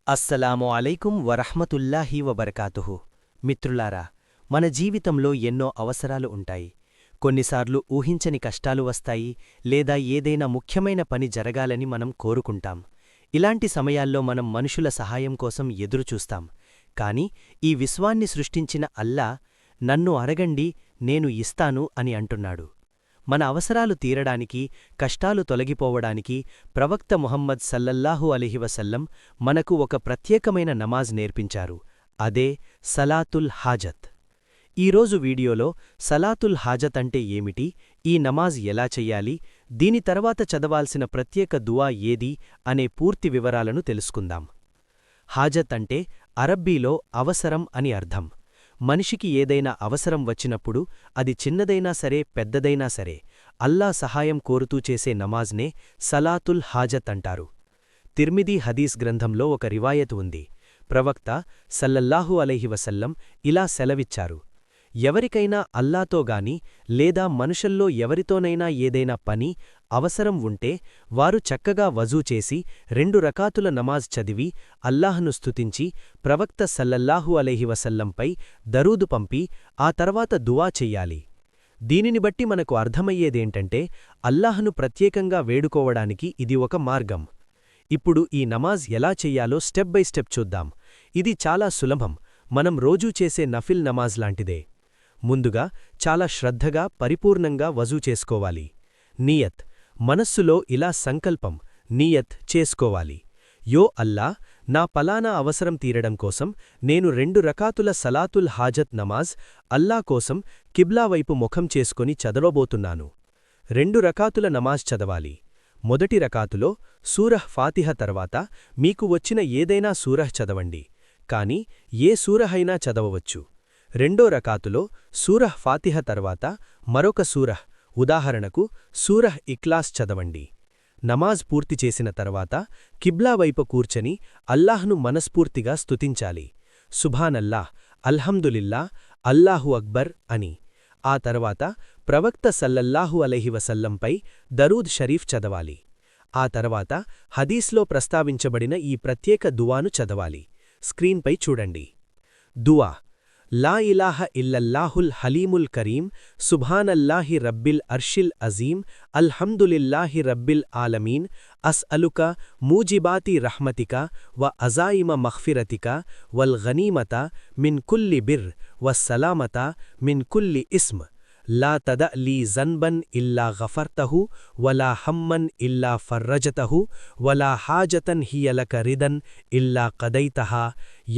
అస్సలాము అలైకుం వరహ్మతుల్లాహి వబర్కాతుహు. మిత్రులారా, మన జీవితంలో ఎన్నో అవసరాలు ఉంటాయి. కొన్నిసార్లు ఊహించని కష్టాలు వస్తాయి, లేదా ఏదైనా ముఖ్యమైన పని జరగాలని మనం కోరుకుంటాం. ఇలాంటి సమయాల్లో మనం మనుషుల సహాయం కోసం ఎదురుచూస్తాం. కాని ఈ విశ్వాన్ని సృష్టించిన అల్లా, నన్ను అడగండి, నేను ఇస్తాను అని అంటున్నాడు. మన అవసరాలు తీరడానికి, కష్టాలు తొలగిపోవడానికి ప్రవక్త ముహమ్మద్ సల్లల్లాహు అలైహి వసల్లం మనకు ఒక ప్రత్యేకమైన నమాజ్ నేర్పించారు. అదే సలాతుల్ హాజత్. ఈరోజు వీడియోలో సలాతుల్ హాజత్ అంటే ఏమిటి, ఈ నమాజ్ ఎలా చెయ్యాలి, దీని తర్వాత చదవాల్సిన ప్రత్యేక దువా ఏది అనే పూర్తి వివరాలను తెలుసుకుందాం. హాజత్ అంటే అరబ్బీలో అవసరం అని అర్థం. మనిషికి ఏదైనా అవసరం వచ్చినప్పుడు, అది చిన్నదైనా సరే పెద్దదైనా సరే, అల్లా సహాయం కోరుతూ చేసే నమాజ్నే సలాతుల్ హాజత్ అంటారు. తిర్మిదీ హదీస్ గ్రంథంలో ఒక రివాయతు ఉంది. ప్రవక్త సల్లల్లాహు అలైహి వసల్లం ఇలా సెలవిచ్చారు: ఎవరికైనా అల్లాతోగాని లేదా మనుషుల్లో ఎవరితోనైనా ఏదైనా పని, అవసరం ఉంటే వారు చక్కగా వజూ చేసి 2 రకాతుల నమాజ్ చదివి అల్లాహ్ను స్తుతించి ప్రవక్త సల్లల్లాహు అలైహి వసల్లంపై దరూదు పంపి ఆ తర్వాత దువా చెయ్యాలి. దీనిని బట్టి మనకు అర్థమయ్యేదేంటంటే, అల్లాహ్ను ప్రత్యేకంగా వేడుకోవడానికి ఇది ఒక మార్గం. ఇప్పుడు ఈ నమాజ్ ఎలా చెయ్యాలో స్టెప్ బై స్టెప్ చూద్దాం. ఇది చాలా సులభం, మనం రోజూ చేసే నఫిల్ నమాజ్ లాంటిదే. ముందుగా చాలా శ్రద్ధగా పరిపూర్ణంగా వజూ చేసుకోవాలి. నియత్, మనస్సులో ఇలా సంకల్పం, నియత్ చేసుకోవాలి. యో అల్లా, నా పలానా అవసరం తీరడం కోసం నేను 2 రకాతుల సలాతుల్ హాజత్ నమాజ్ అల్లా కోసం కిబ్లా వైపు ముఖం చేసుకొని చదవబోతున్నాను. 2 రకాతుల నమాజ్ చదవాలి. మొదటి రకాతులో సూరహ్ ఫాతిహ తర్వాత మీకు వచ్చిన ఏదైనా సూరహ్ చదవండి, కాని ఏ సూరహ్ అయినా చదవవచ్చు. రెండో రకాతులో సూరహ్ ఫాతిహ తర్వాత మరొక సూరహ్, ఉదాహరణకు సూరహ్ ఇఖ్లాస్ చదవండి. నమాజ్ పూర్తి చేసిన తర్వాత కిబ్లా వైపు కూర్చని అల్లాహ్ను మనస్ఫూర్తిగా స్తుతించాలి. సుభానల్లాహ్, అల్హమ్దులిల్లా, అల్లాహు అక్బర్ అని. ఆ తర్వాత ప్రవక్త సల్లల్లాహు అలైహి వసల్లంపై దరూద్ షరీఫ్ చదవాలి. ఆ తర్వాత హదీస్లో ప్రస్తావించబడిన ఈ ప్రత్యేక దువాను చదవాలి. స్క్రీన్పై చూడండి. దువా: లా ఇలాహ ఇల్లల్లాహుల్ హలీముల్ కరీం, సుబ్హానల్లాహి రబ్బిల్ అర్షిల్ అజీం, అల్హమ్దులిల్లాహి రబ్బిల్ ఆలమీన్, అస్అలుక మూజిబాతి రహ్మతిక వ అజాయిమ మఖ్ఫిరతిక వల్ గనీమత మిన్ కుల్లి బిర్ వస్సలామత మిన్ కుల్లి ఇస్మ్, లా తద లీ జన్బన్ ఇల్లా గఫర్తహు వలా హమ్మన్ ఇల్లా ఫర్రజతహు వలా హాజతన్ హియలక రిదన్ ఇల్లా కదైతహా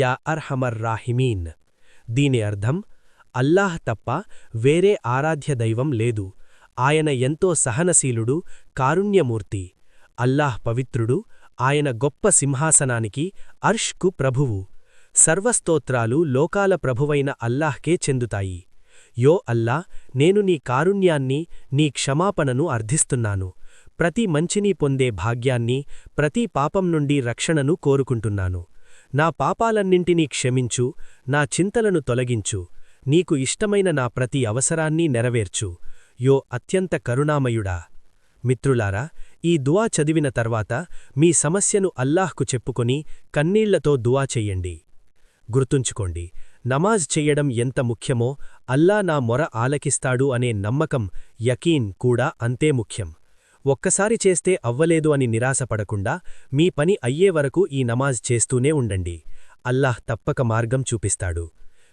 యా అర్హమర్ రాహిమీన్. దీని అర్థం, అల్లాహ్ తప్ప వేరే ఆరాధ్య దైవం లేదు. ఆయన ఎంతో సహనశీలుడు, కారుణ్యమూర్తి. అల్లాహ్ పవిత్రుడు, ఆయన గొప్ప సింహాసనానికి, అర్ష్కు ప్రభువు. సర్వస్తోత్రాలు లోకాల ప్రభువైన అల్లాహ్కే చెందుతాయి. యో అల్లా, నేను నీ కారుణ్యాన్ని, నీ క్షమాపణను అర్థిస్తున్నాను. ప్రతి మంచిని పొందే భాగ్యాన్ని, ప్రతి పాపం నుండి రక్షణను కోరుకుంటున్నాను. నా పాపాలన్నింటినీ క్షమించు, నా చింతలను తొలగించు, నీకు ఇష్టమైన నా ప్రతి అవసరాన్ని నెరవేర్చు. యో అత్యంత కరుణామయుడా. మిత్రులారా, ఈ దువా చదివిన తర్వాత మీ సమస్యను అల్లాహ్కు చెప్పుకొని కన్నీళ్లతో దువా చెయ్యండి. గుర్తుంచుకోండి, నమాజ్ చెయ్యడం ఎంత ముఖ్యమో అల్లా నా మొర ఆలకిస్తాడు అనే నమ్మకం, యకీన్ కూడా అంతే ముఖ్యం. ఒక్కసారి చేస్తే అవ్వలేదు అని నిరాశపడకుండా మీ పని అయ్యే వరకు ఈ నమాజ్ చేస్తూనే ఉండండి. అల్లాహ్ తప్పక మార్గం చూపిస్తాడు.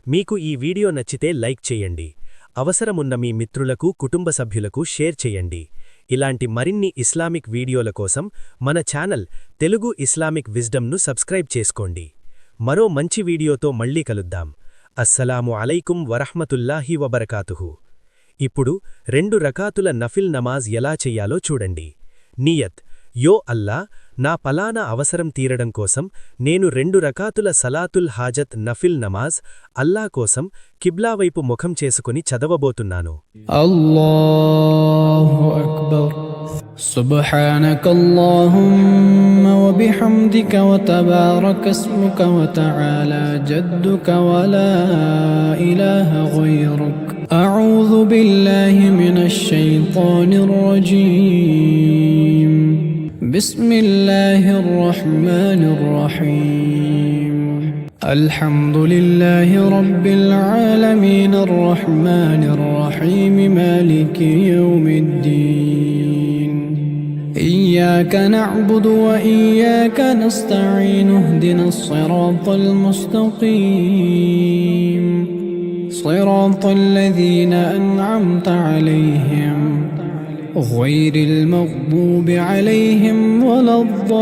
మీకు ఈ వీడియో నచ్చితే లైక్ చేయండి. అవసరమున్న మీ మిత్రులకు, కుటుంబ సభ్యులకు షేర్ చేయండి. ఇలాంటి మరిన్ని ఇస్లామిక్ వీడియోల కోసం మన ఛానల్ తెలుగు ఇస్లామిక్ విజ్డమ్ను సబ్స్క్రైబ్ చేసుకోండి. మరో మంచి వీడియోతో మళ్ళీ కలుద్దాం. అస్సలాము అలైకుం వరహ్మతుల్లాహి వబరకాతుహు. ఇప్పుడు 2 రకాతుల నఫిల్ నమాజ్ ఎలా చెయ్యాలో చూడండి. నియత్: యో అల్లా, నా పలానా అవసరం తీరడం కోసం నేను 2 రకాతుల సలాతుల్ హాజత్ నఫిల్ నమాజ్ అల్లా కోసం కిబ్లా వైపు ముఖం చేసుకుని చదవబోతున్నాను. అల్లాహు అక్బర్. సుబ్హానకల్లాహుమ్మ వ బిహమ్దిక వ తబారక ఇస్ముక వ తఆలా జద్దుక వ లా ఇలాహ గైరుక. అఊజు బిల్లాహి మినష్ షైతానిర్ రజీం. بسم الله الرحمن الرحيم الحمد لله رب العالمين الرحمن الرحيم مالك يوم الدين إياك نعبد وإياك نستعين اهدنا الصراط المستقيم صراط الذين أنعمت عليهم غير المغضوب عليهم ولا الضالين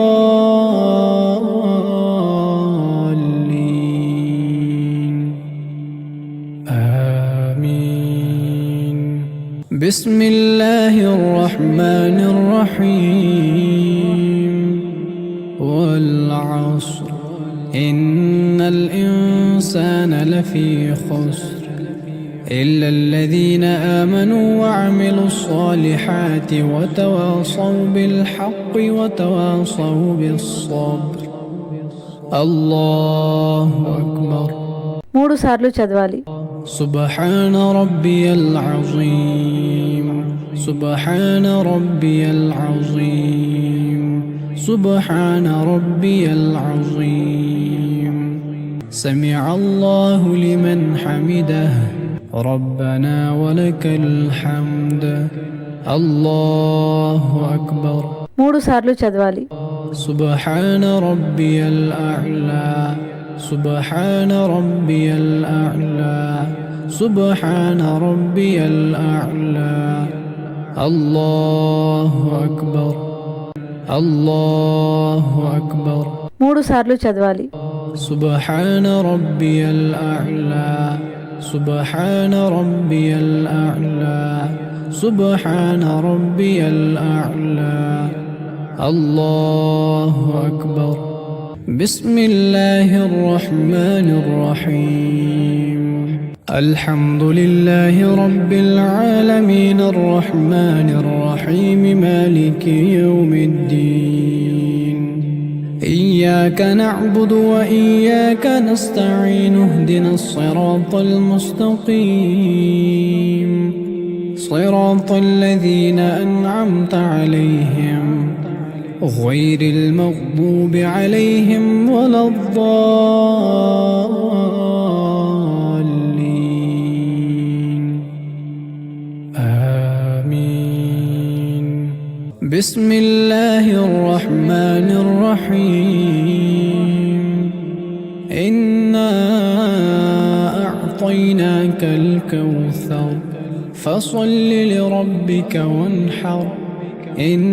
آمين بسم الله الرحمن الرحيم والعصر إن الإنسان لفي خسر إلا الذين آمنوا وعملوا الصالحات وتواصوا بالحق وتواصوا بالصبر الله أكبر 3 సార్లు చదవాలి. سبحان ربي العظيم سبحان ربي العظيم سبحان ربي العظيم سمع الله لمن حمده ربنا ولك الحمد الله أكبر 3 సార్లు చదవాలి. سبحان ربي الأعلى سبحان ربي الأعلى سبحان ربي الأعلى الله أكبر الله أكبر 3 సార్లు చదవాలి. سبحان ربي الأعلى سبحان ربي الأعلى سبحان ربي الأعلى الله أكبر بسم الله الرحمن الرحيم الحمد لله رب العالمين الرحمن الرحيم مالك يوم الدين إياك نعبد وإياك نستعين اهدنا الصراط المستقيم صراط الذين أنعمت عليهم غير المغضوب عليهم ولا الضالين آمين بسم الله الرحمن الرحيم إنا أعطيناك الكوثر فصل لربك وانحر إن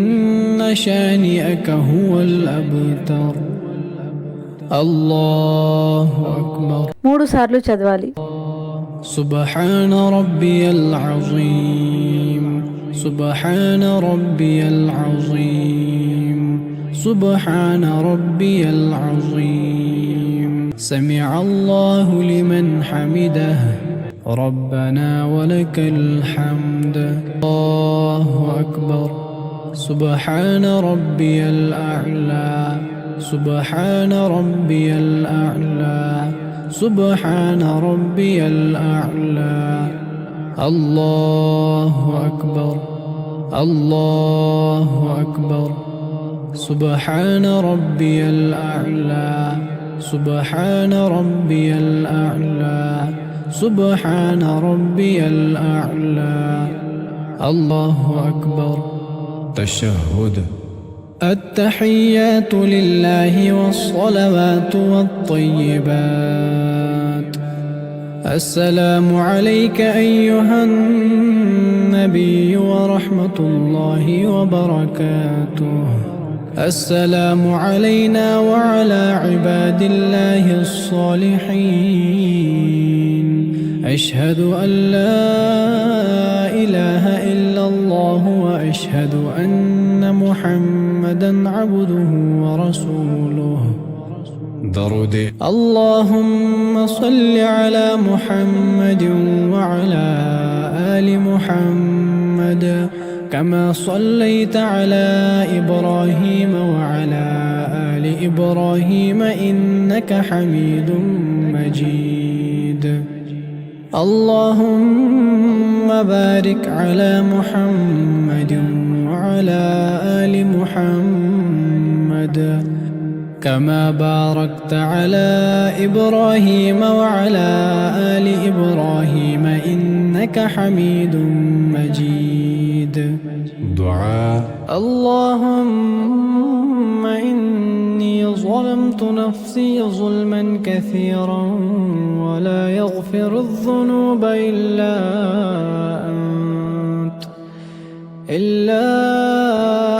شانئك هو الأبتر الله أكبر 3 సార్లు చదవాలి. سبحان ربي العظيم سبحان ربي العظيم سبحان ربي العظيم سمع الله لمن حمده ربنا ولك الحمد الله أكبر سبحان ربي الأعلى سبحان ربي الأعلى سبحان ربي الأعلى الله أكبر الله أكبر سبحان ربي الأعلى سبحان ربي الأعلى سبحان ربي الأعلى الله أكبر تشهد التحيات لله والصلوات والطيبات السلام عليك أيها النبي ورحمة الله وبركاته السلام علينا وعلى عباد الله الصالحين أشهد أن لا إله إلا الله وأشهد أن محمدا عبده ورسوله درود اللهم صل على محمد وعلى آل محمد كما صليت على إبراهيم وعلى آل إبراهيم إنك حميد مجيد اللهم بارك على محمد وعلى آل محمد محمد كما باركت على إبراهيم وعلى آل إبراهيم إنك حميد مجيد. دعاء. اللهم إني ظلمت نفسي ظلما كثيرا ولا يغفر الذنوب إلا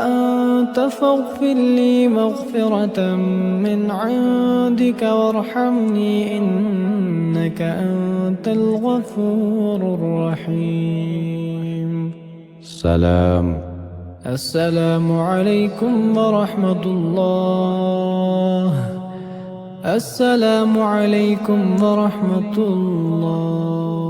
أنت فاغفر لي مغفرة من عندك وارحمني إنك أنت الغفور الرحيم. السلام عليكم ورحمة الله. السلام عليكم ورحمة الله.